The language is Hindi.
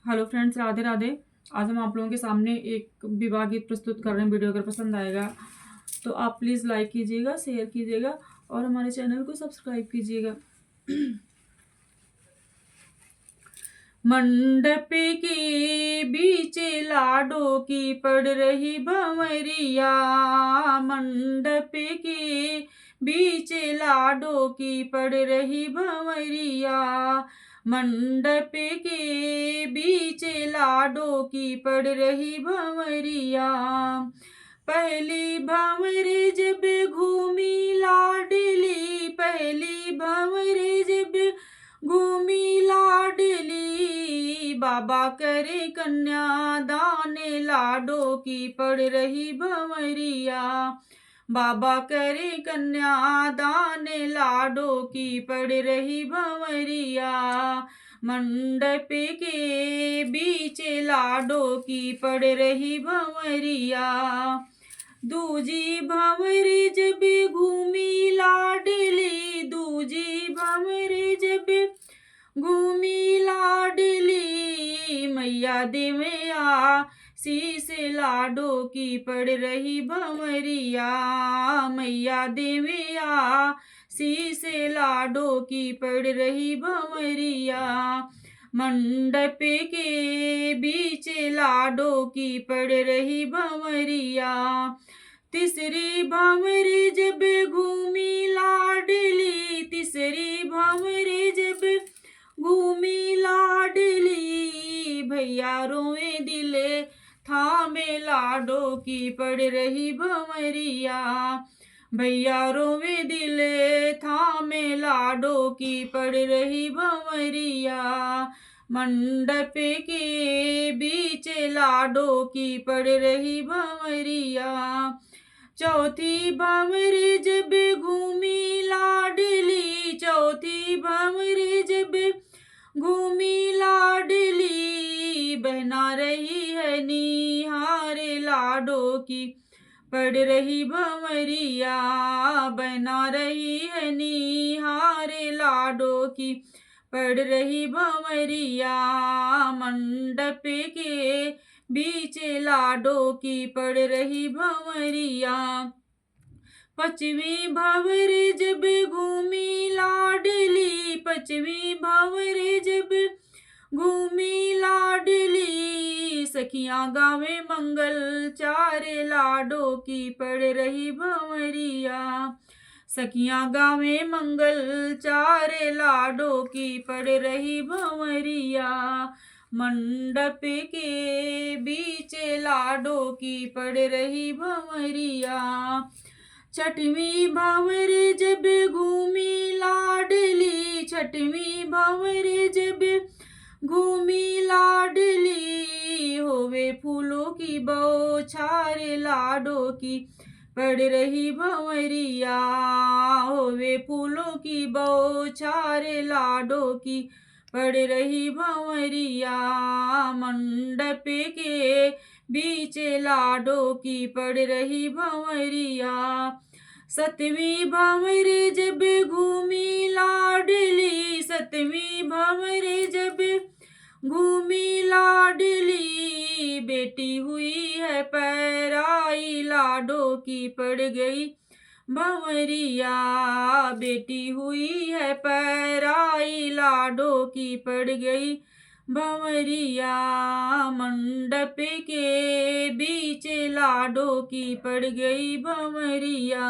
Hello friends, Radhe Radhe. आज हम आप लोगों के सामने एक विवाह गीत प्रस्तुत कर रहे हैं। वीडियो अगर पसंद आएगा तो आप प्लीज़ लाइक कीजिएगा, शेयर कीजिएगा और हमारे चैनल को सब्सक्राइब कीजिएगा। मंडप के बीच लाडो की पड़ रही भंवरिया, मंडप के बीच लाडो की पड़ रही भंवरिया, मंडप के बीच लाडो की पड़ रही भंवरिया। पहली भंवरी जब घूमी लाडली, पहली भंवरी जब घूमी लाडली, बाबा करे कन्यादान लाडो की पड़ रही भंवरिया, बाबा करे कन्यादान लाडो की पड़ रही भंवरिया। मंडप के बीच लाडो की पड़ रही भंवरिया। दूजी भंवरी जब घूमी लाडली, दूजी भंवरी जब घूमी लाडली, मैया देवया शीस लाडो की पड़ रही भंवरिया, मैया देवया शीस लाडो की पड़ रही भंवरिया। मंडप के बीच लाडो की पड़ रही भंवरिया। तीसरी भंवरी जब घूमी लाडली, तीसरी भंवरी जब घूमी लाडली, भैया रोए दिले थामे लाडो की पड़ रही भंवरिया, भैया रोवे दिले थामे लाडो की पड़ रही भंवरिया। मंडप के बीच लाडो की पड़ रही भंवरिया। चौथी भंवरी जब घूमी लाडली, चौथी भंवरी जब घूमी लाडली, बहना रही है निहारे लाडो की पड़ रही भंवरिया, बहना रही है निहारे लाडो की पड़ रही भंवरिया। मंडप के बीच लाडो की पड़ रही भंवरिया। पांचवी भंवरी जब घूमी लाडली, पांचवी भंवरी जब घूमी लाडली, सखियां गावे मंगल चारे लाडो की पड़ रही भंवरिया, सखियां गावे मंगल चारे लाडो की पड़ रही भंवरिया। मंडप के बीच लाडो की पड़ रही भंवरिया। छठवीं भंवरी जब घूमी लाडली, छठवीं भंवरी जब घूमी लाडली, होवे फूलों की बौछार लाडो की पड़ रही भंवरिया, होवे फूलों की बौछार लाडो की पड़ रही भंवरिया। मंडप के बीच लाडो की पड़ रही भंवरिया। सतवीं भंवरी जब घूमी लाडली, सतवीं भंवरी जब घूमी लाडली, बेटी हुई है पैराई लाडो की पड़ गई भंवरिया, बेटी हुई है पैराई लाडो की पड़ गई भंवरिया। मंडप के बीच लाडो की पड़ गई भंवरिया।